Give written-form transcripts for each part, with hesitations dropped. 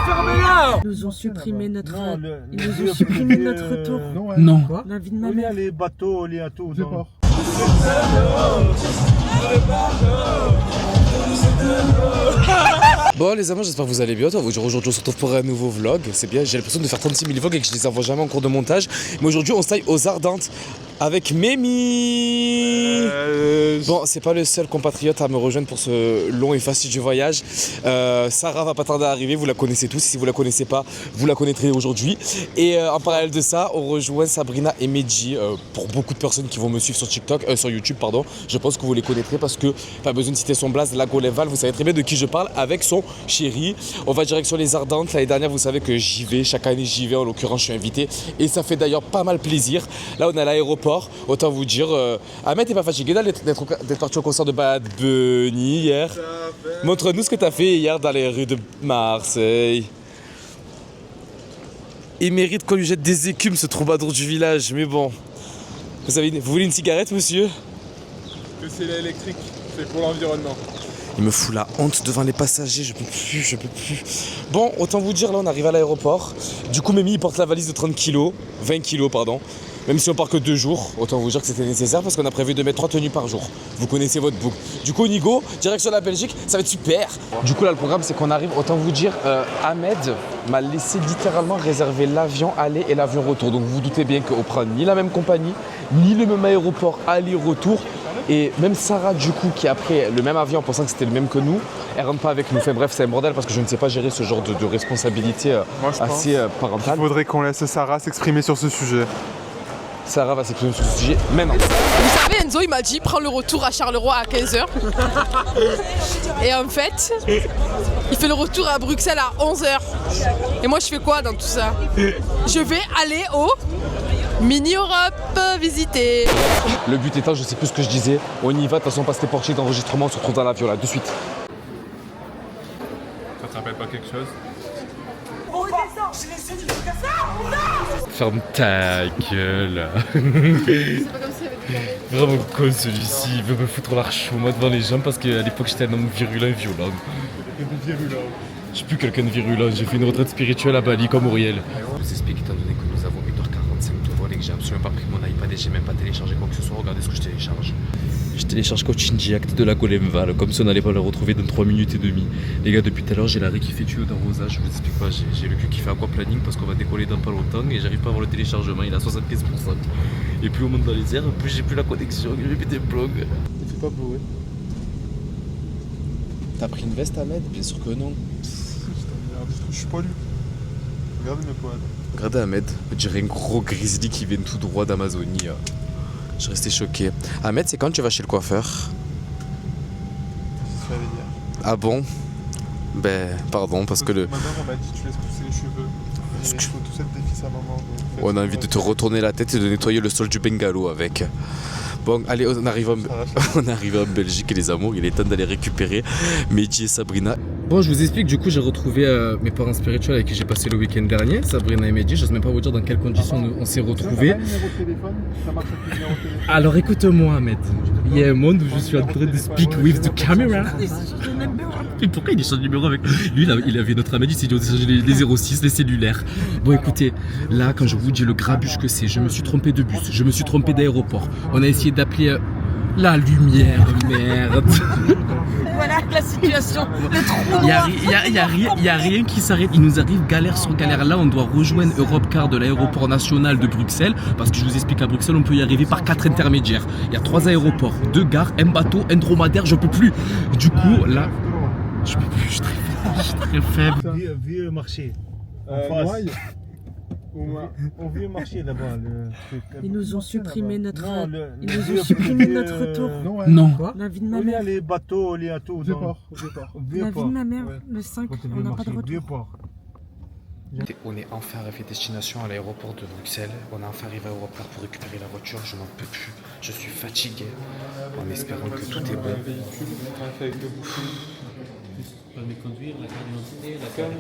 fermez-la! Ils nous ont supprimé notre... Ils nous le- ont supprimé notre retour. Non. Quoi? La vie de ma Il y a mère. les bateaux, les atos. Bon les amis, j'espère que vous allez bien. Aujourd'hui on se retrouve pour un nouveau vlog. C'est bien, j'ai l'impression de faire 36 000 vlogs et que je les envoie jamais en cours de montage. Mais aujourd'hui on se taille aux Ardentes avec Mémi. Bon, c'est pas le seul compatriote à me rejoindre pour ce long et fastidieux voyage. Sarah va pas tarder à arriver, vous la connaissez tous. Si vous la connaissez pas, vous la connaîtrez aujourd'hui. Et en parallèle de ça, on rejoint Sabrina et Medji. Pour beaucoup de personnes qui vont me suivre sur TikTok, sur YouTube, pardon, je pense que vous les connaîtrez parce que pas besoin de citer son blaze, la Goleval, vous savez très bien de qui je parle avec son chéri. On va direction les Ardentes. L'année dernière, vous savez que j'y vais, chaque année j'y vais. En l'occurrence, je suis invité et ça fait d'ailleurs pas mal plaisir. Là, on est à l'aéroport. Autant vous dire, Ahmed, t'es pas fatigué d'être parti au concert de Bad Bunny hier? Montre-nous ce que t'as fait hier dans les rues de Marseille. Il mérite qu'on lui jette des écumes, ce troubadour du village, mais bon. Vous voulez une cigarette, monsieur? Que c'est l'électrique, c'est pour l'environnement. Il me fout la honte devant les passagers, je peux plus. Bon, autant vous dire, là on arrive à l'aéroport. Du coup, Mémi il porte la valise de 30 kilos, 20 kilos pardon. Même si on part que 2 jours, autant vous dire que c'était nécessaire parce qu'on a prévu de mettre 3 tenues par jour. Vous connaissez votre boucle. Du coup, Nigo, direction la Belgique, ça va être super. Du coup, là, le programme, c'est qu'on arrive, autant vous dire, Ahmed m'a laissé littéralement réserver l'avion aller et l'avion retour. Donc vous vous doutez bien qu'on prend ni la même compagnie, ni le même aéroport aller-retour. Et même Sarah, du coup, qui a pris le même avion en pensant que c'était le même que nous, elle rentre pas avec nous. Enfin bref, c'est un bordel parce que je ne sais pas gérer ce genre de responsabilité assez parentale. Il faudrait qu'on laisse Sarah s'exprimer sur ce sujet. Sarah va s'exprimer sur ce sujet maintenant. Vous savez, Enzo, il m'a dit prends le retour à Charleroi à 15h. Et en fait, il fait le retour à Bruxelles à 11h. Et moi, je fais quoi dans tout ça? Je vais aller au Mini Europe visiter. Le but étant, je sais plus ce que je disais, on y va, de toute façon, on passe les portiers d'enregistrement, on se retrouve dans l'avion là, de suite. Ça te rappelle pas quelque chose? Ferme ta gueule. Vraiment con celui-ci, il veut me foutre l'arche au moi devant les gens parce qu'à l'époque j'étais un homme virulent et violent. Je suis plus quelqu'un de virulent, j'ai fait une retraite spirituelle à Bali comme Auriel. Je vous explique, étant donné que nous avons 1h45 de vol et que j'ai absolument pas pris mon iPad et j'ai même pas téléchargé quoi que ce soit, regardez ce que je télécharge. Je télécharge Coaching Act de la Golemval, comme si on n'allait pas le retrouver dans 3 minutes et demie. Les gars, depuis tout à l'heure, j'ai l'arrêt qui fait tuer d'arrosage. Je vous explique pas, j'ai le cul qui fait aquaplaning parce qu'on va décoller dans pas longtemps et j'arrive pas à avoir le téléchargement, il est à 75%. Et plus on monte dans les airs, plus j'ai plus la connexion, j'ai plus des blogs. Il fait pas beau, ouais. T'as pris une veste, Ahmed? Bien sûr que non. Je suis pas lui. Regardez mes poils. Regardez Ahmed, on dirait un gros grizzly qui vient tout droit d'Amazonie. Je suis resté choqué. Ahmed, c'est quand tu vas chez le coiffeur? C'est fait hier. Ah bon? Ben, pardon, parce que le... Madame, on m'a dit tu laisses pousser les cheveux. Et il faut tous être des fils à maman. Donc, On a envie de te retourner la tête et de nettoyer le sol du bungalow avec. Bon, allez, on arrive en Belgique, les amours, il est temps d'aller récupérer Medji et Sabrina. Bon, je vous explique, du coup, j'ai retrouvé mes parents spirituels avec qui j'ai passé le week-end dernier, Sabrina et Medji. Je n'ose même pas vous dire dans quelles conditions on s'est retrouvés. Alors écoute-moi, Ahmed. Il y a un monde où je suis en train de speak with the camera. Et pourquoi il échange de numéro avec lui? Il avait notre Ahmed, il s'est dit on échange les 06, les cellulaires. Bon, écoutez, là, quand je vous dis le grabuge que c'est, je me suis trompé de bus, je me suis trompé d'aéroport. On a essayé d'appeler la lumière, merde. Voilà la situation. Le trou noir. Il y a rien qui s'arrête. Il nous arrive galère sur galère. Là, on doit rejoindre Europcar de l'aéroport national de Bruxelles. Parce que je vous explique, à Bruxelles, on peut y arriver par 4 intermédiaires. Il y a 3 aéroports, 2 gares, un bateau, un dromadaire. Je peux plus. Du coup, là, je peux plus. Je suis très faible. Vieux marché. On vient marcher là-bas. Ils nous ont supprimé notre... Ils nous vieux- ont supprimé vieux- notre retour. Non. Quoi? La vie de ma Il y a mère. les bateaux, les atos. Vieux port. La vie de ma mère, le 5, on n'a pas de Vieux retour. port. On est enfin arrivé à destination à l'aéroport de Bruxelles. On est enfin arrivé à Europcar pour récupérer la voiture. Je n'en peux plus. Je suis fatigué. En espérant que tout est bon. Permis de conduire, la carte d'identité, la carte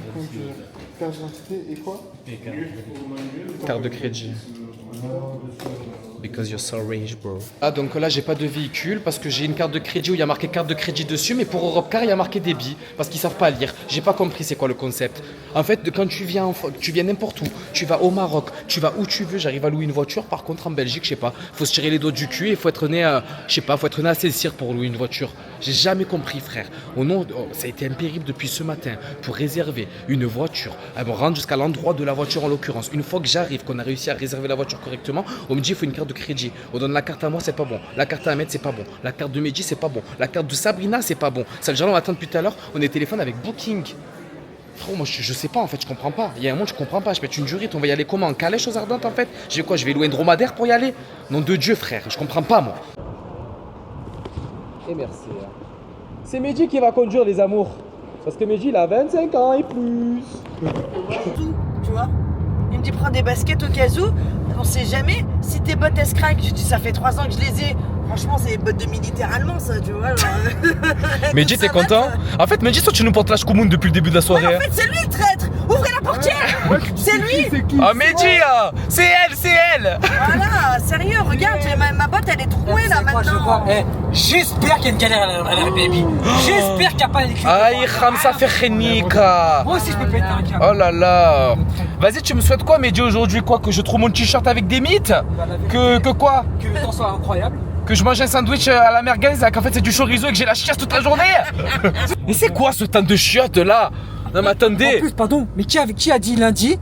Carte d'identité et quoi? d'identité. Carte de crédit. Because you're so rich, bro. Ah, donc là, j'ai pas de véhicule parce que j'ai une carte de crédit où il y a marqué carte de crédit dessus, mais pour Europcar, il y a marqué débit parce qu'ils savent pas lire. J'ai pas compris c'est quoi le concept. En fait, quand tu viens n'importe où, tu vas au Maroc, tu vas où tu veux, j'arrive à louer une voiture. Par contre, en Belgique, je sais pas, faut se tirer les doigts du cul et faut être né à, je sais pas, faut être né à Saint-Cyr pour louer une voiture. J'ai jamais compris, frère. Ça a été un périple depuis ce matin pour réserver une voiture. Elles me rendre jusqu'à l'endroit de la voiture en l'occurrence. Une fois que j'arrive, qu'on a réussi à réserver la voiture correctement, on me dit il faut une carte de crédit. On donne la carte à moi, c'est pas bon. La carte à Ahmed, c'est pas bon. La carte de Mehdi, c'est pas bon. La carte de Sabrina, c'est pas bon. Ça, le genre, on attend depuis tout à l'heure. On est téléphone avec Booking. Frérot, moi je sais pas en fait, je comprends pas. Il y a un moment, je comprends pas. Je pète une durite. On va y aller comment? En calèche aux Ardentes en fait? Je vais quoi? Je vais louer une dromadaire pour y aller? Nom de Dieu, frère. Je comprends pas, moi. Et merci. C'est Mehdi qui va conduire, les amours. Parce que Mehdi, il a 25 ans et plus. Tout, tu vois. Il me dit prends des baskets au cas où. On sait jamais si tes bottes elles se craquent. Je dis ça fait 3 ans que je les ai. Franchement, c'est les bottes de militaire allemand, ça, tu vois. Mehdi, t'es content? En fait, Mehdi, toi, tu nous portes la Shkoumoun depuis le début de la soirée. Ouais, en fait, c'est lui le traître. Ouvrez la portière. C'est lui. Ah, Mehdi, c'est elle. Voilà, sérieux, regarde, ma botte elle est trouée là maintenant. J'espère qu'il y a une galère à la baby. J'espère qu'il n'y a pas d'électricité. Aïe, Khamsa Ferhenika. Moi aussi je peux péter un câble. Oh là là. Vas-y, tu me souhaites quoi, Mehdi, aujourd'hui? Quoi? Que je trouve mon t-shirt avec des mythes? Que quoi? Que le temps soit incroyable. Que je mange un sandwich à la merguez, qu'en fait c'est du chorizo et que j'ai la chiasse toute la journée. Mais c'est quoi ce temps de chiottes là? Non mais attendez. En plus, pardon, mais qui a dit lundi?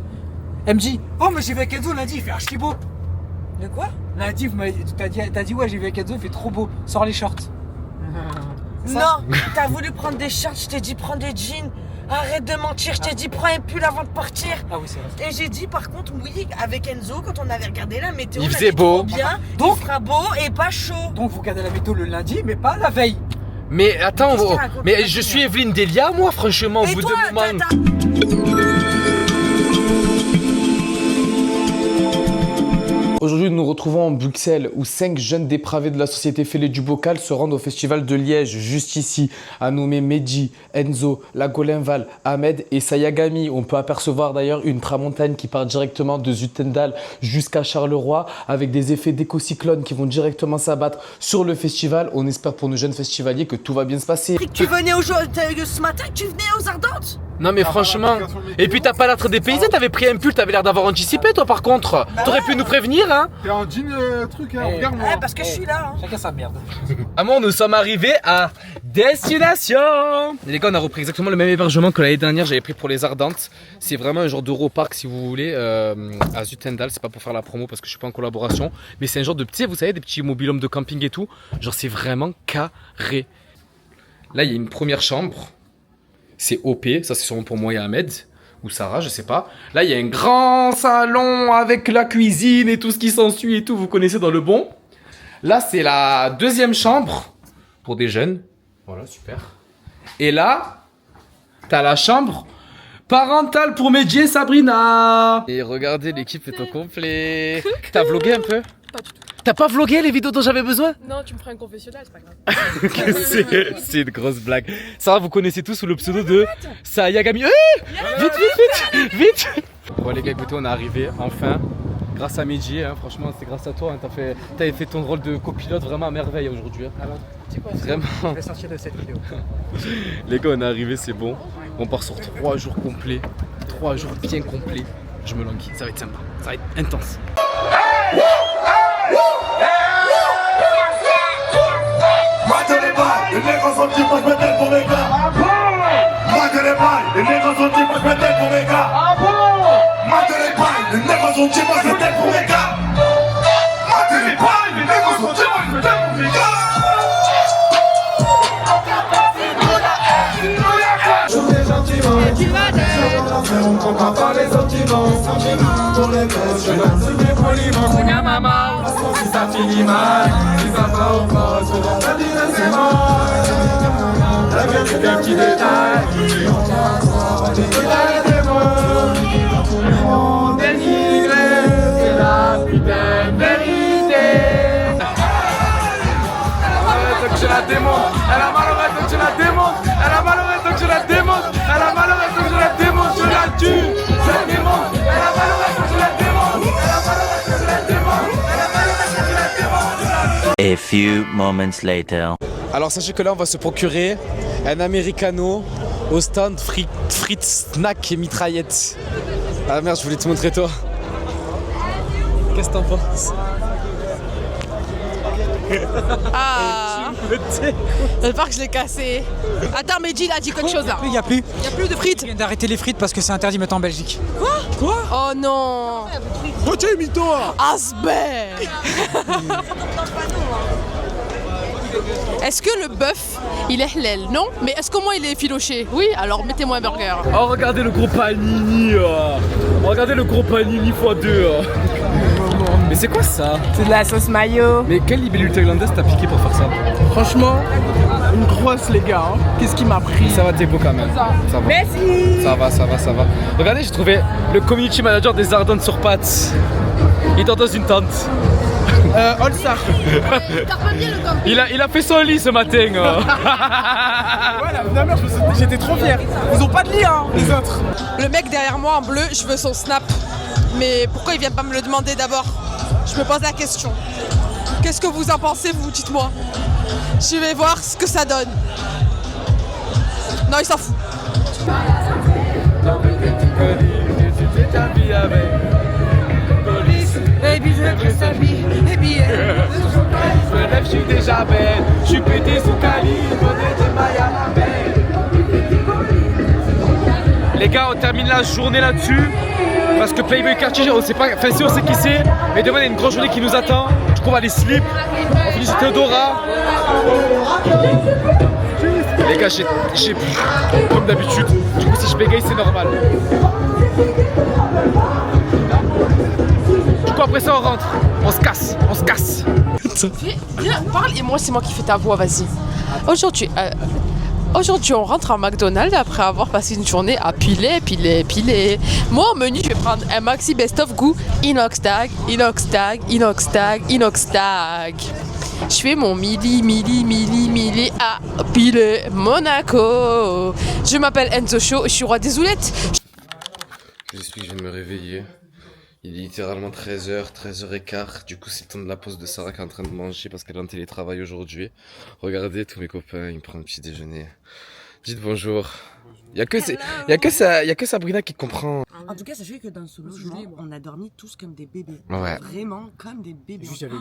Elle me dit, oh mais j'ai vu avec Enzo lundi, il fait archi beau. De quoi? Lundi, t'as dit ouais j'ai vu avec Enzo, il fait trop beau, sors les shorts. Non, t'as voulu prendre des shorts, je t'ai dit prends des jeans. Arrête de mentir, je t'ai dit prends un pull avant de partir. Ah oui c'est vrai. Et j'ai dit par contre oui, avec Enzo, quand on avait regardé la météo, Il on faisait avait beau. trop bien, Donc- il fera beau et pas chaud. Donc vous regardez la météo le lundi, mais pas la veille. Mais attends, Qu'est-ce qu'il raconte, mais Martin? je suis Evelyne Delia, moi franchement, au Et bout toi, d'un moment. Aujourd'hui, nous nous retrouvons en Bruxelles où 5 jeunes dépravés de la société fêlée du bocal se rendent au festival de Liège, juste ici, à nommer Mehdi, Enzo, Lagolinval, Ahmed et Sayagami. On peut apercevoir d'ailleurs une tramontagne qui part directement de Zutendal jusqu'à Charleroi avec des effets d'écocyclone qui vont directement s'abattre sur le festival. On espère pour nos jeunes festivaliers que tout va bien se passer. Tu venais ce matin, tu venais aux Ardentes? Non mais franchement, et puis t'as pas l'air très dépaysé, t'avais pris un pull, t'avais l'air d'avoir anticipé toi par contre. T'aurais pu nous prévenir hein. T'es en jean truc, hein, regarde-moi. Ouais, parce que je suis là. Hein. Chacun sa merde. Amon, nous sommes arrivés à destination. Et les gars, on a repris exactement le même hébergement que l'année dernière, j'avais pris pour les Ardentes. C'est vraiment un genre d'Europark si vous voulez, à Zutendal, c'est pas pour faire la promo parce que je suis pas en collaboration, mais c'est un genre de petits, vous savez, des petits mobil-homes de camping et tout. Genre c'est vraiment carré. Là, il y a une première chambre. C'est OP, ça c'est sûrement pour moi et Ahmed, ou Sarah, je sais pas. Là, il y a un grand salon avec la cuisine et tout ce qui s'ensuit et tout, vous connaissez dans le bon. Là, c'est la deuxième chambre pour des jeunes. Voilà, super. Et là, t'as la chambre parentale pour Mehdi et Sabrina. Et regardez, l'équipe est au complet. T'as vlogué un peu? Pas du tout. T'as pas vlogué les vidéos dont j'avais besoin? Non, tu me feras un confessionnal, c'est pas grave. C'est une grosse blague. Sarah, vous connaissez tous sous le pseudo de Sayagami. Vite. Bon les gars, écoutez, on est arrivé enfin. Grâce à Mehdi, hein, franchement, c'est grâce à toi. Hein, t'avais fait ton rôle de copilote vraiment à merveille aujourd'hui. Hein. Alors, c'est quoi Vraiment. Je vais sortir de cette vidéo. Les gars, on est arrivé, c'est bon. On part sur 3 jours complets. 3 jours bien complets. Je me languis, ça va être sympa. Ça va être intense. Les négros sont types, je m'étais pour mes gars. Mate les pailles, les négros sont types, je m'étais pour mes gars. Mate les pailles, les négros sont types, je m'étais pour mes gars. Mate les pailles, les négros sont types, je m'étais pour mes gars. Jouez gentiment, on comprend pas les sentiments. Pour les gosses, je vais soulever poliment. Maman. Si ça finit mal, si ça va au poste, ça dit c'est mort. La vie c'est un petit détail, on va croire des démons. On dénigre, c'est la putain de vérité. Elle a malheureuse donc je la démonte, elle a malheureuse donc je la démonte, elle a malheureuse donc je la démonte, elle a malheureuse donc je la démonte, je la tue, je la démonte, elle a malheureuse donc je la démonte, elle a malheureuse donc je la démonte, elle a malheureuse donc je la démonte. A few moments later. Alors sachez que là on va se procurer un americano au stand frites, snack et mitraillettes. Ah merde, je voulais te montrer toi. Qu'est-ce que t'en penses? Ah, j'espère que je l'ai cassé. Attends, Mehdi il a dit quelque chose là. Il n'y a plus. Il y a plus de frites. Ils viennent d'arrêter les frites parce que c'est interdit maintenant en Belgique. Oh non. Asbel. Est-ce que le bœuf, il est halal? Non. Mais est-ce qu'au moins il est filoché? Oui, alors mettez-moi un burger. Oh, regardez le gros panini. Regardez le gros panini x2. Mais c'est quoi ça? C'est de la sauce mayo. Mais quelle libellule thaïlandaise t'as piqué pour faire ça? Franchement, une grosse les gars. Hein. Qu'est-ce qui m'a pris? Ça va, t'es beau quand même. Ça va. Merci. Ça va. Regardez, j'ai trouvé le community manager des Ardentes sur pattes. Il dort dans une tente. Olsa. Il a fait son lit ce matin. Voilà, j'étais trop fier. Ils ont pas de lit, hein, les autres. Le mec derrière moi en bleu, je veux son snap. Mais pourquoi il vient pas me le demander d'abord? Je me pose la question. Qu'est-ce que vous en pensez, vous? Dites-moi. Je vais voir ce que ça donne. Non, il s'en fout. Baby, je veux que ça bille. Baby, Je me lève, je suis déjà belle. Je suis pété sous calibre, des mailles à la belle. Les gars, on termine la journée là-dessus. Parce que Playboy Cartier, on sait pas, enfin si on sait qui c'est, mais demain il y a une grande journée qui nous attend. Du coup on va aller slip, on finit sur Théodora. Les gars, j'ai bu, comme d'habitude. Du coup si je bégaye c'est normal. Du coup après ça on rentre, on se casse. Viens, parle et moi c'est moi qui fais ta voix, vas-y. Aujourd'hui, on rentre en McDonald's après avoir passé une journée à piler. Moi, au menu, je vais prendre un maxi best-of goût inox tag. Je fais mon mili à piler Monaco. Je m'appelle Enzo Show, je suis roi des oulettes. Je vous explique, je viens de me réveiller. Il est littéralement 13h, 13h15. Du coup, c'est le temps de la pause de Sarah qui est en train de manger parce qu'elle est en télétravail aujourd'hui. Regardez, tous mes copains, ils prennent un petit déjeuner. Dites bonjour. Il y a que Sabrina qui comprend. En tout cas, sachez que dans ce logement, on a dormi tous comme des bébés. Ouais. Vraiment comme des bébés. Juste, j'avais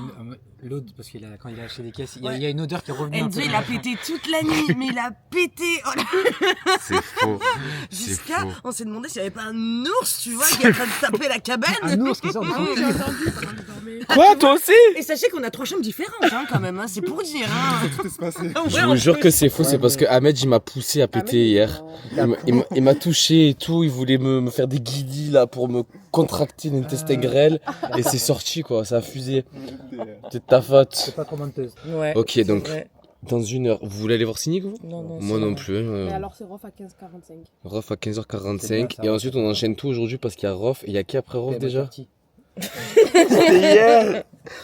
l'autre, parce que quand il a acheté des caisses, il y a une odeur qui est revenue. Enzo, il a pété toute la nuit, mais il a pété. Oh là. C'est faux. Jusqu'à, on s'est demandé s'il n'y avait pas un ours, tu vois, qui est en train de taper la cabane. Un ours qui sort de son j'ai entendu. Quoi, toi aussi? Et sachez qu'on a 3 chambres différentes, hein, quand même, hein, c'est pour dire. Hein. Je vous jure que c'est faux, c'est parce que Ahmed il m'a poussé à péter hier. Il m'a touché et tout, il voulait me faire des guidis là pour me contracter l'intestin grêle et c'est sorti quoi, ça a fusé. C'est de ta faute. C'est pas trop menteuse. Ouais. Ok, donc dans une heure, vous voulez aller voir Cynic vous? Non, moi non plus. Et alors, c'est Rof à 15h45. Rof à C'est 15h45 bien, ça et va. ensuite on enchaîne tout aujourd'hui parce qu'il y a Rof et il y a qui après Rof déjà?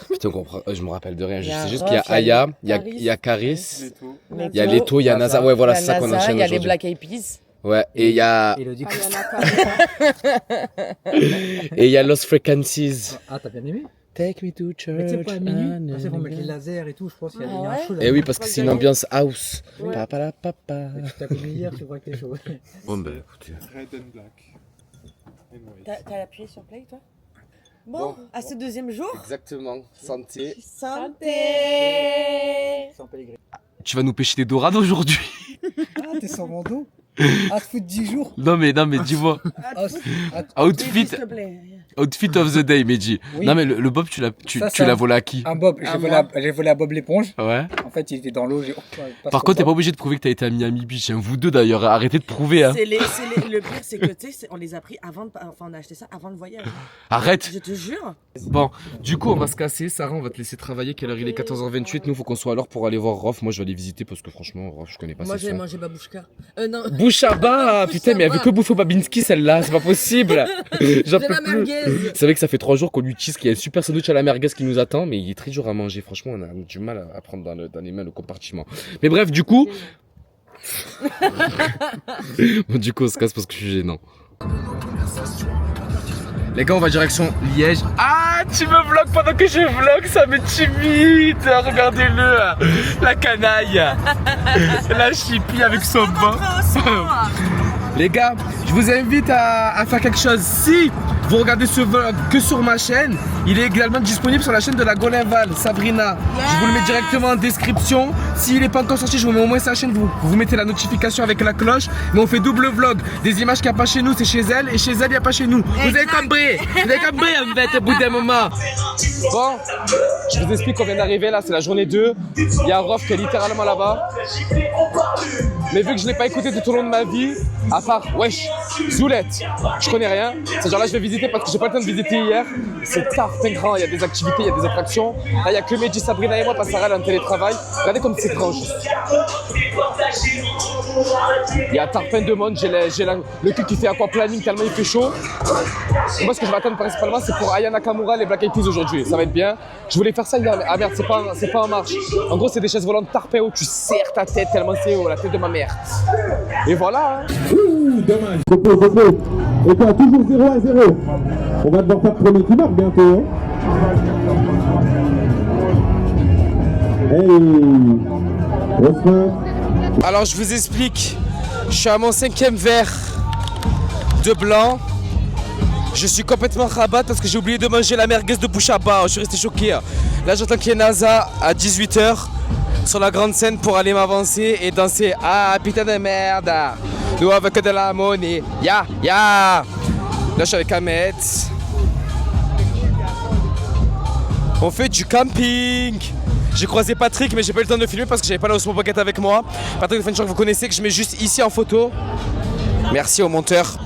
Putain, on comprend, je me rappelle de rien, je sais juste qu'il y a Aya, il y a Caris, il y a Leto, il y a NASA, ouais voilà c'est ça qu'on enchaîne Il y a les aujourd'hui. Black Eyed Peas. Ouais, et il y a Elodie. et il y a Lost Frequencies. Ah, t'as bien aimé? Take me to church. Mais tu sais pas à minuit, c'est pour mettre les lasers et tout, je pense qu'il y a un show là. Eh oui, parce que c'est une ambiance house. Papa. Tu t'as connu hier, tu vois que t'es chaud. Bon bah écoutez. Red and black. T'as appuyé sur play, toi? Bon, à ce deuxième jour. Exactement. Santé. Santé. Sans pellegrin. Tu vas nous pêcher des dorades aujourd'hui? Ah, t'es sur mon dos? À te foutre 10 jours. Non mais dis-moi. Outfit S'il te plaît. Outfit of the day, Mehdi. Oui. Non mais le Bob, tu l'as volé à qui? Un Bob, j'ai volé à Bob l'éponge. Ouais. En fait, il était dans l'eau. Par contre, t'es pas obligé de prouver que t'as été à Miami Beach. Hein. Vous deux d'ailleurs, arrêtez de prouver. Hein. Le pire, c'est que tu sais, on les a pris avant de. Enfin, on a acheté ça avant le voyage. Arrête. Je te jure. Bon, du coup on va se casser. Sarah, on va te laisser travailler. Quelle heure il est? 14h28. Nous faut qu'on soit à l'heure pour aller voir Rof. Moi je vais aller visiter parce que franchement Rof je connais pas Moi, ses j'ai sons. mangé babouchka. Non. Bouchaba, putain, mais elle veut que bouffer au Babinski celle-là, c'est pas possible. J'en J'ai peux la plus. merguez. C'est vrai que ça fait 3 jours qu'on lui tease qu'il y a un super sandwich à la merguez qui nous attend, mais il est très dur à manger. Franchement, on a du mal à prendre dans les mains le compartiment. Mais bref, du coup. Bon, du coup, on se casse parce que je suis gênant. Les gars, on va direction Liège. Ah, tu me vlogs pendant que je vlog, ça me timide. Regardez-le, la canaille. La chippie avec son bain. Les gars, je vous invite à faire quelque chose. Si vous regardez ce vlog que sur ma chaîne, il est également disponible sur la chaîne de la Golinval, Sabrina. Je vous le mets directement en description. S'il n'est pas encore sorti, je vous mets au moins sa chaîne. Vous mettez la notification avec la cloche. Mais on fait double vlog. Des images qu'il n'y a pas chez nous, c'est chez elle. Et chez elle, il n'y a pas chez nous. Vous avez compris. Vous avez compris en fait, au bout d'un moment. Bon, je vous explique qu'on vient d'arriver là, c'est la journée 2. Il y a Rof qui est littéralement là-bas. Mais vu que je ne l'ai pas écouté tout au long de ma vie, à part, wesh, Zoulette, je connais rien. C'est genre là, je vais visiter parce que j'ai pas le temps de visiter hier. C'est tard, c'est grand, il y a des activités, il y a des attractions. Là, il n'y a que Mehdi, Sabrina et moi parce que Sarah elle est en télétravail. Regardez comme c'est grand juste. Il y a tarpin de monde, j'ai le cul qui fait aquaplaning tellement il fait chaud. Et moi, ce que je vais attendre principalement, c'est pour Aya Nakamura, les Black Eyed Peas aujourd'hui. Ça va être bien. Je voulais faire ça hier, mais ah merde, c'est pas en marche. En gros, c'est des chaises volantes tarpin où tu serres ta tête tellement c'est haut, la tête de ma mère. Et voilà. Hein. Ouh, dommage. C'est faux. Et toi, toujours 0-0. On va devoir faire premier qui marque bientôt. Hein. Hey, refrain. Alors je vous explique, je suis à mon 5e verre de blanc. Je suis complètement rabat parce que j'ai oublié de manger la merguez de bouche à bas. Je suis resté choqué. Là j'entends qu'il y a NASA à 18h sur la grande scène pour aller m'avancer et danser. Ah putain de merde, nous avec de la monnaie. Ya. Là je suis avec Ahmed. On fait du camping. J'ai croisé Patrick mais j'ai pas eu le temps de filmer parce que j'avais pas la Osmo Pocket avec moi. Patrick de que vous connaissez, que je mets juste ici en photo. Merci au monteur.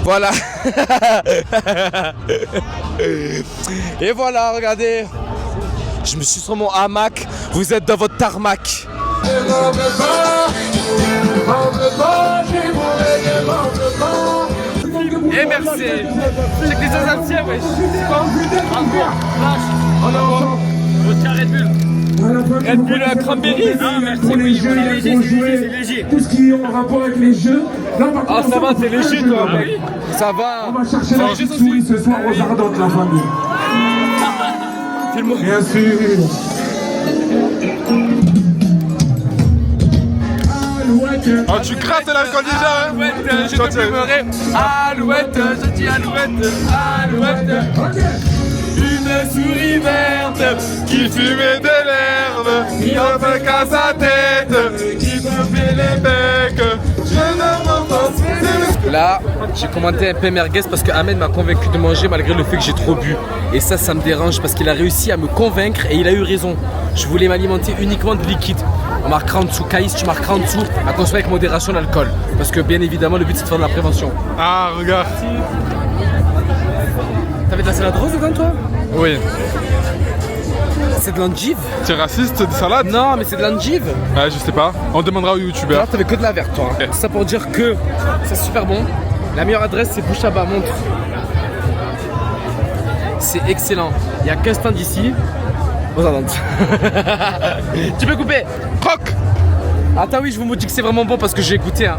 Voilà. Et voilà, regardez. Je me suis sur mon hamac. Vous êtes dans votre tarmac. Et merci. C'est que des anciens, wesh. C'est quoi? Red Bull. Red Bull à cranberry. Non, merci. Oui, c'est léger. Tout ce qui est en rapport avec les jeux. Ah, ça va, t'es léger, toi, mec. Ça va. On va chercher la petite souris ce soir aux Ardentes, la famille. Bien sûr. Oh, tu grattes l'alcool déjà, hein? Alouette, je te fumerai. Alouette, je dis alouette. Alouette. Une souris verte qui fumait de l'herbe, qui en fait qu'à sa tête, qui me fait les becs. Je ne m'entends pas. Là, j'ai commenté un peu merguez parce que Ahmed m'a convaincu de manger malgré le fait que j'ai trop bu. Et ça me dérange parce qu'il a réussi à me convaincre et il a eu raison. Je voulais m'alimenter uniquement de liquide. On marquera en dessous, Caïs, tu marqueras en dessous à consommer avec modération l'alcool. Parce que bien évidemment, le but c'est de faire de la prévention. Ah, regarde. T'avais de la salade rose dedans, toi? Oui. C'est de l'endive? C'est raciste, de salade? Non, mais c'est de l'endive. Ouais, je sais pas. On demandera au youtubeur. Là, t'avais que de la verte, toi. Okay. Ça pour dire que c'est super bon. La meilleure adresse, c'est Bouche à bas, montre. C'est excellent. Il y a 15 stands d'ici. Aux Ardentes. Tu peux couper. Croque. Attends, oui, je vous dis que c'est vraiment bon parce que j'ai goûté. Hein.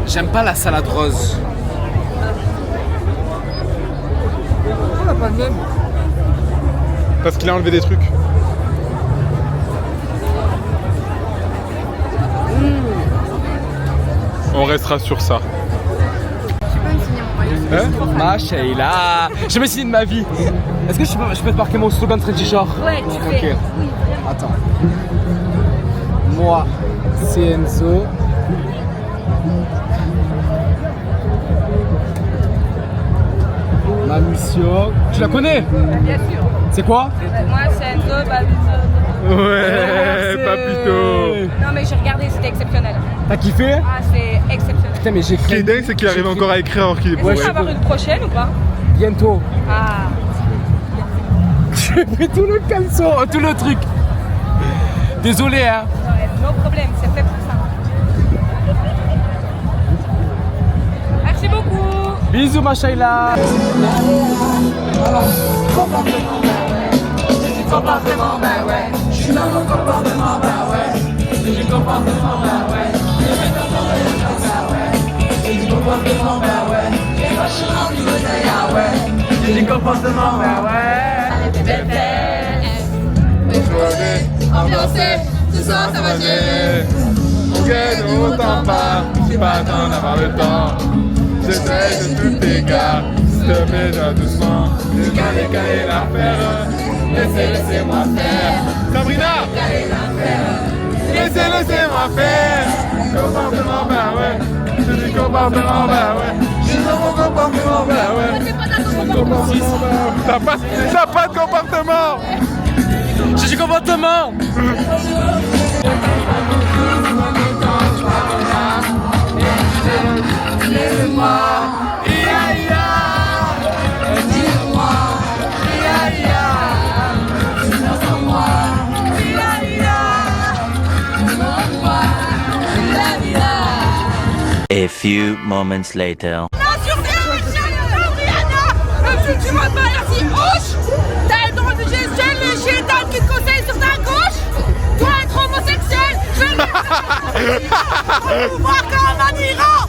J'aime pas la salade rose. On n'a pas le même. Parce qu'il a enlevé des trucs. On restera sur ça. Hein? Ah, Sheila, je me signé de ma vie. Est-ce que je peux te marquer mon slogan Frenchie Shore? Ouais, tu fais. Ok. Attends. Moi, c'est Enzo. Ma mission. Tu la connais? Bien sûr. C'est quoi? Moi, c'est Enzo, Babito. Ouais, papito. Non, mais j'ai regardé, c'était exceptionnel. T'as kiffé? Ah, c'est exceptionnel. Putain, mais j'ai Ce qui est dingue, c'est qu'il arrive encore à écrire alors qu'il est Est-ce qu'on va avoir une prochaine ou pas? Bientôt. Ah. J'ai pris tout le caleçon, tout le truc. Désolé, hein. Ouais, no problème, c'est fait pour ça. Merci beaucoup. Bisous, ma Sheila. Comportement, bah ouais. Je suis dans mon comportement, bah ouais. J'ai comportement, bah ouais. comportement, bah ouais. J'ai pas cher en niveau de Yahweh. J'ai du comportement, bah ouais. Allez, bébé, Ambiancer, ce soir ça va gérer. On gagne, on t'en parle, j'ai pas le temps d'avoir le temps. J'essaie de tous tes gars, s'il te plaît, viens doucement. J'ai calé l'affaire, laissez-moi faire. Sabrina, laissez-moi faire. Comportement, bah ouais. J'ai du comportement, bah ouais. J'ai mon comportement, bah ouais. T'as pas de comportement. J'ai du comportement. A few moments later. Tu vois pas la fille gauche? T'as le droit de gestion, le chétan qui te conseille sur ta gauche? Toi être homosexuel, je vais pouvoir comme un Iran.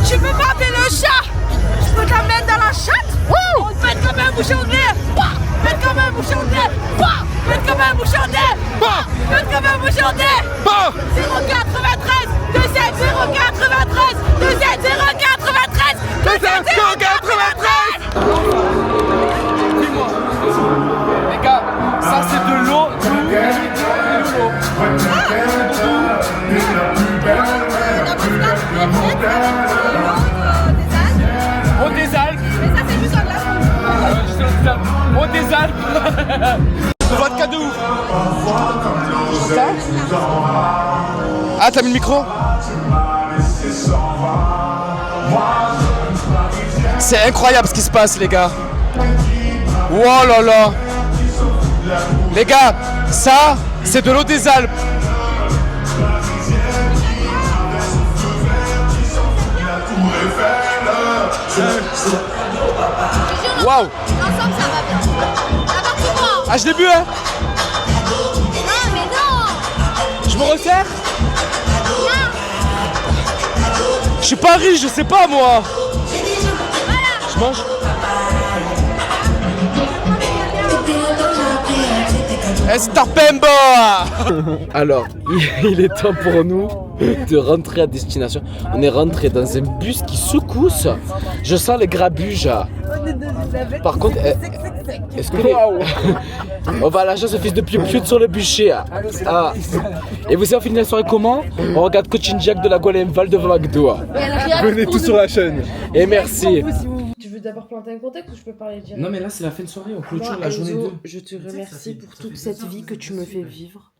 Tu peux m'appeler le chat. Je peux te la mettre dans la chatte. On te met comme un bouchon de lait. Mettre comme un bouchon de lait. Mettre comme un bouchon de lait. Mettre comme un bouchon de lait. 093 27 093 27 093 27 093. Dis-moi, les gars, ça c'est de l'eau, Eau des Alpes. Mais ça c'est juste en glace. Eau des Alpes. Vodka de ouf. Ça? Ah, t'as mis le micro? C'est incroyable ce qui se passe, les gars. Oh là là. Les gars, ça, c'est de l'eau des Alpes. Waouh. Ah, je l'ai bu, hein. Non, mais non. Je me resserre. Je suis pas riche, je sais pas moi. Je mange. Estarpembo. Alors, il est temps pour nous de rentrer à destination. On est rentré dans un bus qui secousse. Je sens les grabuges. Par contre, est-ce que on va à l'agence office de piou-piou sur le bûcher. Ah. Et vous savez, on finit la soirée comment? On regarde Coaching Jack de la Gualemval de McDo. Venez tous sur la chaîne. Et merci. Tu veux d'abord planter un contexte ou je peux parler direct? Non mais là c'est la fin de soirée, on clôture Moi, la journée Enzo, 2. je te remercie pour toute cette vie que tu me fais vivre.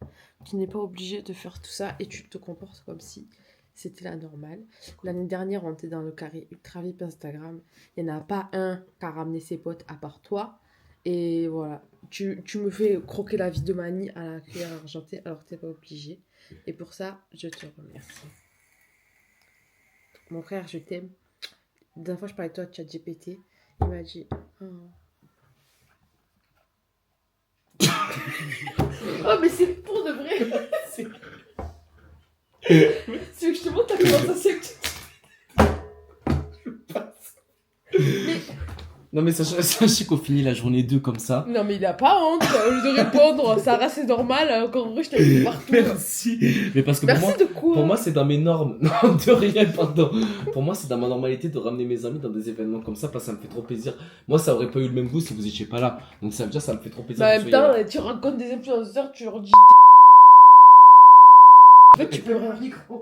Tu n'es pas obligé de faire tout ça et tu te comportes comme si c'était la normale. L'année dernière, on était dans le carré Ultra VIP Instagram. Il n'y en a pas un qui a ramené ses potes à part toi. Et voilà, tu me fais croquer la vie de Mani à la cuillère argentée alors que tu n'es pas obligé. Et pour ça, je te remercie. Mon frère, je t'aime. La dernière fois, je parlais de toi de ChatGPT. Il m'a dit... Oh. Oh, mais c'est pour de vrai. Tu veux que je te montre ta conversation que tu... Je passe. Mais... Non mais sachez qu'on finit la journée 2 comme ça. Non mais il a pas honte au lieu de répondre. Sarah c'est normal, encore heureux je t'ai vu partout. Merci. Mais parce que Merci de quoi? pour moi c'est dans mes normes. Non de rien pardon. Pour moi c'est dans ma normalité de ramener mes amis dans des événements comme ça parce que ça me fait trop plaisir. Moi ça aurait pas eu le même goût si vous étiez pas là. Donc ça veut dire ça me fait trop plaisir. Mais en même temps tu rencontres des influenceurs, tu leur dis en fait tu peux ouvrir un micro.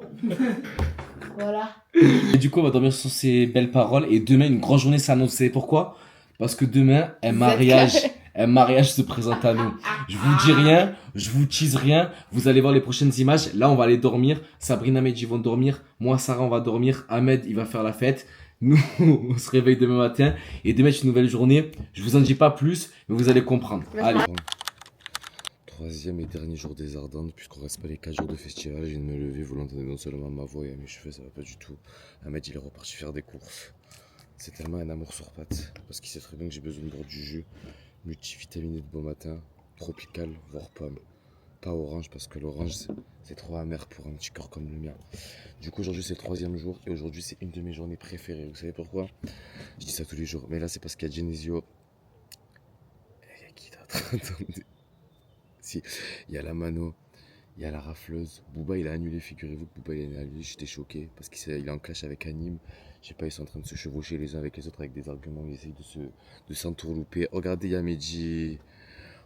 Voilà. Et du coup on va dormir sur ces belles paroles et demain une grande journée s'annonce. Vous savez pourquoi? Parce que demain un mariage se présente à nous. Je vous dis rien, je vous tease rien. Vous allez voir les prochaines images. Là on va aller dormir. Sabrina et Medji vont dormir. Moi Sarah on va dormir. Ahmed il va faire la fête. Nous on se réveille demain matin. Et demain c'est une nouvelle journée. Je vous en dis pas plus mais vous allez comprendre. Allez. Troisième et dernier jour des Ardentes, puisqu'on reste pas les 4 jours de festival. Je viens de me lever, vous l'entendez non seulement à ma voix et à mes cheveux, ça va pas du tout. Ahmed il est reparti faire des courses. C'est tellement un amour sur pattes, parce qu'il sait très bien que j'ai besoin de boire du jus multivitaminé de bon matin, tropical, voire pomme. pas orange parce que l'orange c'est trop amer pour un petit corps comme le mien. Du coup aujourd'hui c'est le 3e jour et aujourd'hui c'est une de mes journées préférées. Vous savez pourquoi? Je dis ça tous les jours, mais là c'est parce qu'il y a Genesio. Il y a qui d'autre? Attendez. Si, il y a la Mano, il y a la rafleuse. Booba il a annulé, figurez-vous que Booba il a annulé, j'étais choqué parce qu'il est en clash avec Hanim. Je sais pas, ils sont en train de se chevaucher les uns avec les autres avec des arguments, ils essayent de s'entourlouper. Oh, regardez, il y a Mehdi.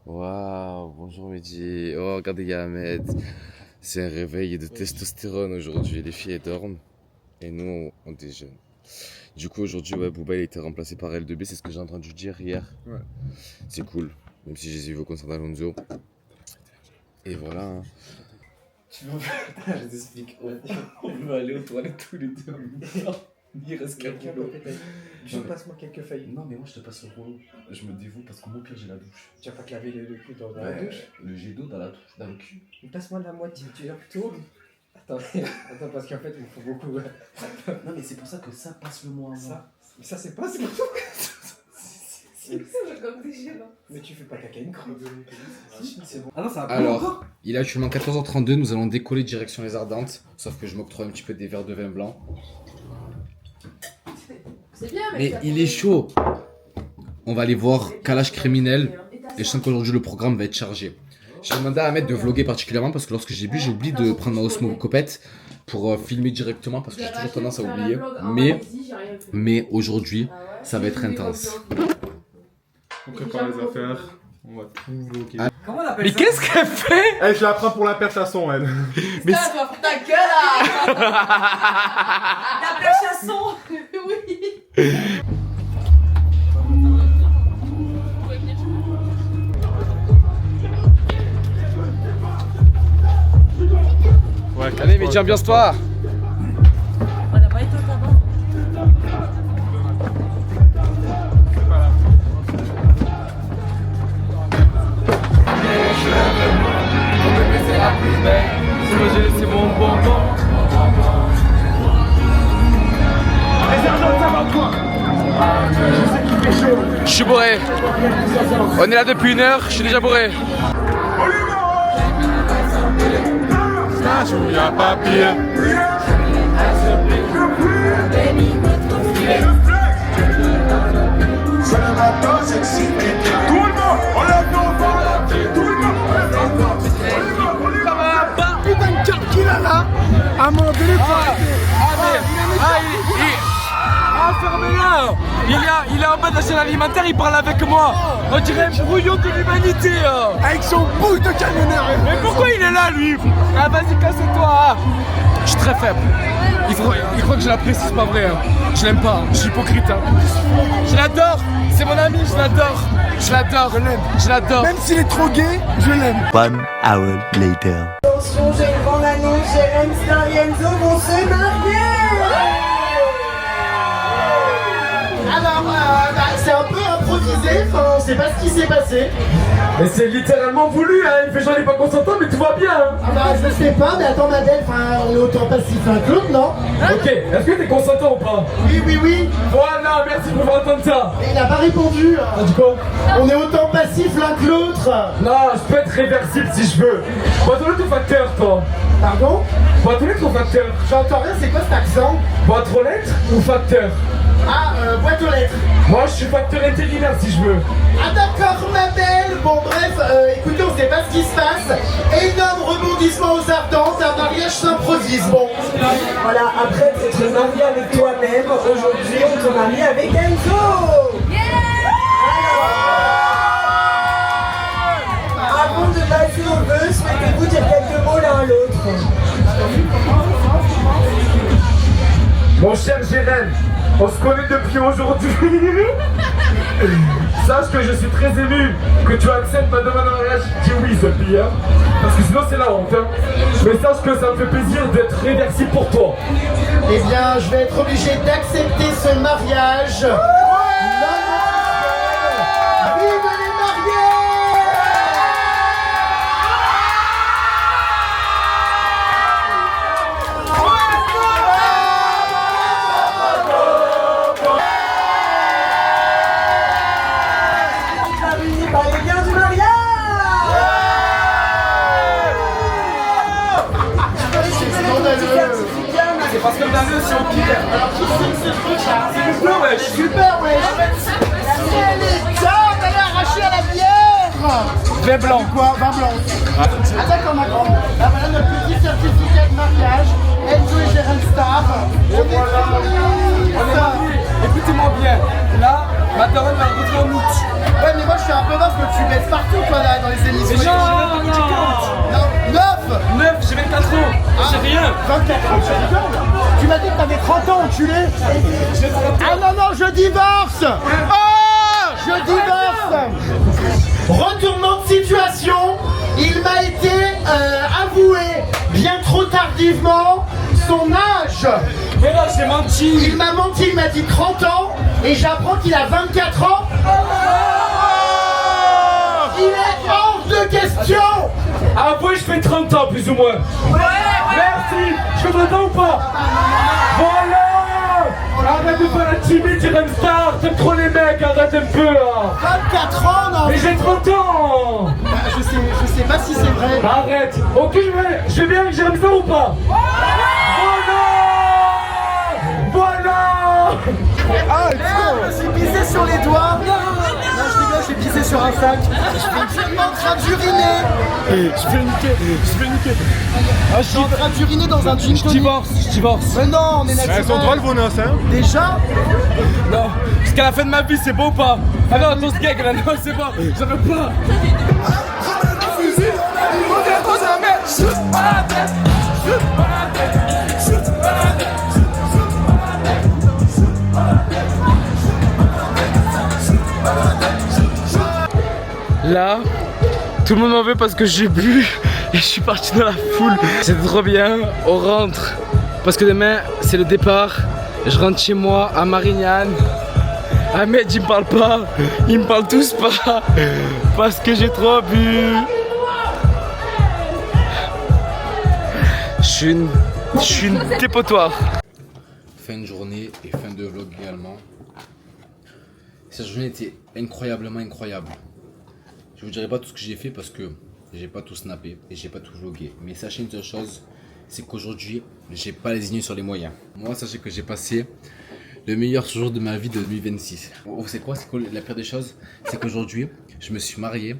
Waouh, bonjour Mehdi. Oh, regardez, il y a Ahmed. C'est un réveil de testostérone aujourd'hui. Les filles elles dorment et nous on déjeune. Du coup aujourd'hui ouais, Booba il a été remplacé par L2B, c'est ce que j'ai entendu dire hier. Ouais. C'est cool, même si j'ai vu au concert d'Alonso. Et voilà. Hein. Tu veux... Je t'explique. On veut aller aux toilettes tous les deux. Il reste quelqu'un. Je passe-moi quelques feuilles. Non, mais moi je te passe le rouleau. Je me dévoue parce que moi, au pire, j'ai la douche. Tu vas pas te laver le cul dans la douche? Le jet d'eau dans la douche, dans le cul. Passe-moi la moitié, tu viens plutôt. Attends, parce qu'en fait, il me faut beaucoup. Non, mais c'est pour ça que ça passe le moi. Ça c'est pas, c'est pas tout. Mais tu fais pas caca une crotte. C'est bon. Ah non, ça va pas. Alors, il est actuellement 14h32, nous allons décoller direction les Ardentes. Sauf que je m'octroie un petit peu des verres de vin blanc. C'est bien, mais il est chaud. On va aller voir Kalash Criminel. Et je sens qu'aujourd'hui le programme va être chargé. J'ai demandé à Ahmed de vlogger particulièrement parce que lorsque j'ai bu, j'ai oublié de prendre ma Osmo Copette pour filmer directement parce que j'ai toujours tendance à oublier. Mais aujourd'hui, ça va être intense. On prépare les affaires. On va tout bloquer. Comment on appelle mais ça? qu'est-ce qu'elle fait? Eh, je la prends pour la perchasson, elle. Mais ça va pour ta gueule là. La perchasson. Oui. Ouais, allez, mais ambiance-toi. On n'a pas été au tabac. C'est moi, j'ai laissé mon bonbon. Je suis bourré. On est là depuis 1 heure, je suis déjà bourré. Il y a papier. Tout le monde, on l'a fait au fond. Tout le monde. Putain de carte qu'il a là. À un moment donné, fermez-la. Il est en bas de la chaîne alimentaire, il parle avec moi. On dirait un brouillon de l'humanité. avec son bouche de camionneur. Mais pourquoi il est là, lui? Ah, vas-y, casse-toi. Je suis très faible. Il croit que je l'apprécie, c'est pas vrai. Hein. Je l'aime pas, je suis hypocrite. Hein. Je l'adore, c'est mon ami, je l'adore. Je l'adore, je l'adore. Même s'il est trop gay, je l'aime. 1 hour later. Attention, j'ai une grande annonce, Jérém Star et Enzo vont se marier. Alors, c'est un peu improvisé, enfin, on sait pas ce qui s'est passé. Mais c'est littéralement voulu, hein. Il fait genre il est pas consentant, mais tout va bien. Hein. Ah bah, je sais pas, mais attends, Madeleine, enfin, on est autant passif un clown, non? Ok, est-ce que t'es consentant ou pas? Oui, oui, oui. Voilà, merci pour entendre ça. Et il a pas répondu. Ah, du coup? On est autant passif l'un que l'autre. Non, je peux être réversible si je veux. Boîte aux lettres ou facteur, toi? Pardon? Boîte aux lettres ou facteur? J'entends rien, c'est quoi cet accent? Boîte aux lettres ou facteur? Ah, boîte aux lettres. Moi, je suis facteur intérimaire si je veux. Ah d'accord, ma belle. Bon, bref, écoutez, on sait pas ce qui se passe. Énorme rebondissement aux Ardentes, un mariage s'improvise. Bon, Voilà, après t'être marié avec toi-même, aujourd'hui on te marie avec Enzo. Alors, avant de passer au vœu, souhaitez-vous dire quelques mots l'un à l'autre? Mon cher Jérém, on se connaît depuis aujourd'hui. Sache que je suis très ému que tu acceptes ma demande en mariage. Je dis oui, Sophie, hein, parce que sinon c'est la honte. Hein. Mais sache que ça me fait plaisir d'être réversible pour toi. eh bien, je vais être obligé d'accepter ce mariage. Vive les mariés! Par les biens du mariage. Vin blanc. Quoi? Vin blanc. Ah d'accord ma grande. Ah voilà notre petit certificat de mariage. Enzo et Gérald Star. Et voilà. On est mariés. Écoutez-moi bien. Là, ma daronne va rentrer en août. Ouais mais moi je suis un peu neuf que tu baisses partout toi là dans les émissions. Non, non. 9 j'ai 24 ans. J'ai rien. 24 ans, tu rigoles. Tu m'as dit que t'avais 30 ans, enculé. Ah non, non, je divorce. Je divorce. Retournement de situation. Il m'a été avoué bien trop tardivement son âge. Mais là, j'ai menti. Il m'a menti, il m'a dit 30 ans et j'apprends qu'il a 24 ans. Il est hors de question. Avouez, je fais 30 ans plus ou moins. Merci. Je fais 30 ans ou pas? Voilà. Arrête de faire la timide, Jérém Star. T'aimes trop les mecs, arrête un peu là. 24 ans, non. Mais j'ai 30 ans. Je sais pas si c'est vrai. Arrête. Ok, je vais bien avec Jérém Star ou pas? Voilà. Ah, merde, je me suis pissé sur les doigts. Non, je rigole, j'ai pissé sur un sac. Je suis en train d'uriner. Je vais niquer. Je suis en train d'uriner dans un gin tonic. Je divorce. Mais non, on est naturel. Elles sont drôles vos noces, hein. Déjà? Non, jusqu'à la fin de ma vie, c'est beau ou pas? Ah non, ton skeg là, non, c'est bon, j'en veux pas. Là, tout le monde m'en veut parce que j'ai bu et je suis parti dans la foule. C'est trop bien, on rentre parce que demain c'est le départ. Je rentre chez moi à Marignane. Ahmed il me parle pas, ils me parlent tous pas parce que j'ai trop bu. Je suis une dépotoir. Fin de journée et fin de vlog également. Cette journée était incroyablement incroyable. Je vous dirai pas tout ce que j'ai fait parce que j'ai pas tout snappé et j'ai pas tout vlogué. Mais sachez une seule chose, c'est qu'aujourd'hui, j'ai pas lésiné sur les moyens. Moi, sachez que j'ai passé le meilleur jour de ma vie de 2026. Vous savez quoi, c'est quoi la pire des choses? C'est qu'aujourd'hui, je me suis marié.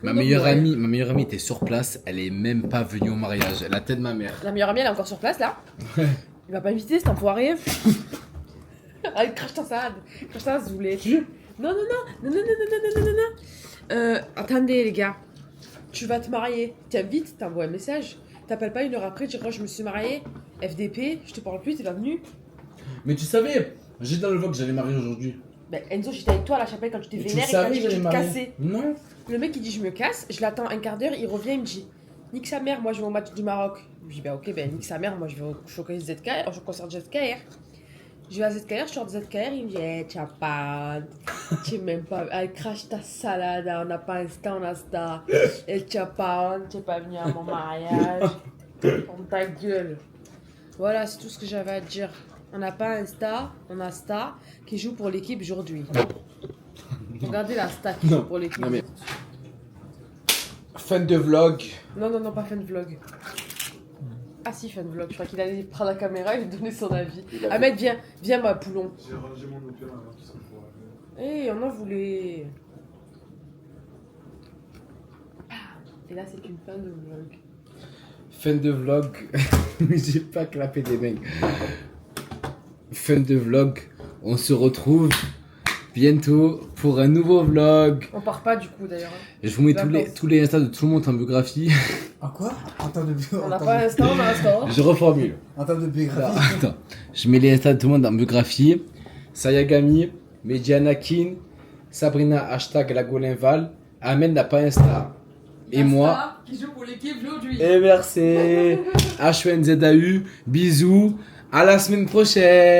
Ma meilleure amie était sur place, elle est même pas venue au mariage. La tête de ma mère. La meilleure amie, elle est encore sur place là. Il va pas inviter cet enfoiré. Allez, crache ta salade. Crache ta zoulée. Non. Attendez les gars. Tu vas te marier. Tiens vite, t'envoies un message. T'appelles pas une heure après, tu dis je me suis marié. FDP, je te parle plus, t'es pas venu. Mais tu savais, j'ai dans le vlog que j'allais marier aujourd'hui. Ben Enzo, j'étais avec toi à la chapelle quand tu t'es vénère et quand tu te cassais. Non. Le mec il dit je me casse, je l'attends un quart d'heure, il revient, il me dit nique sa mère, moi je vais au match du Maroc. Je dis bah ok, ben nique sa mère, moi je vais au showcase ZKR, au concert de ZKR. Je vais à ZKR, je sors de ZKR, il me dit hey, tu as pas, tu es même pas, elle crache ta salade, on n'a pas Insta, on a Insta. Et tu as pas honte, tu n'es pas venu à mon mariage. Ferme ta gueule. Voilà, c'est tout ce que j'avais à dire. On n'a pas Insta, on a Sta qui joue pour l'équipe aujourd'hui. Regardez la Sta qui joue pour l'équipe. Mais... Fin de vlog. Non, pas fin de vlog. Ah si, fin de vlog. Je crois qu'il allait prendre la caméra et lui donner son avis. Ahmed, viens ma poulon. J'ai rangé mon opéra là, tout ça pour... Eh, on en voulait. Et là, c'est une fin de vlog. Fin de vlog. J'ai pas clapé des mecs. Fin de vlog. On se retrouve bientôt pour un nouveau vlog. On part pas du coup d'ailleurs. Je vous mets tous les Insta de tout le monde en biographie. En quoi? En termes de biographie. On n'a pas Insta, on a Insta. Je reformule. En termes de biographie. Attends. Je mets les Insta de tout le monde en biographie. Sayagami, Medianakin, Sabrina hashtag Lagolinval. Ahmed n'a pas Insta. Et moi. Qui joue pour l'équipe aujourd'hui. Et merci. HUNZAU. Bisous. À la semaine prochaine.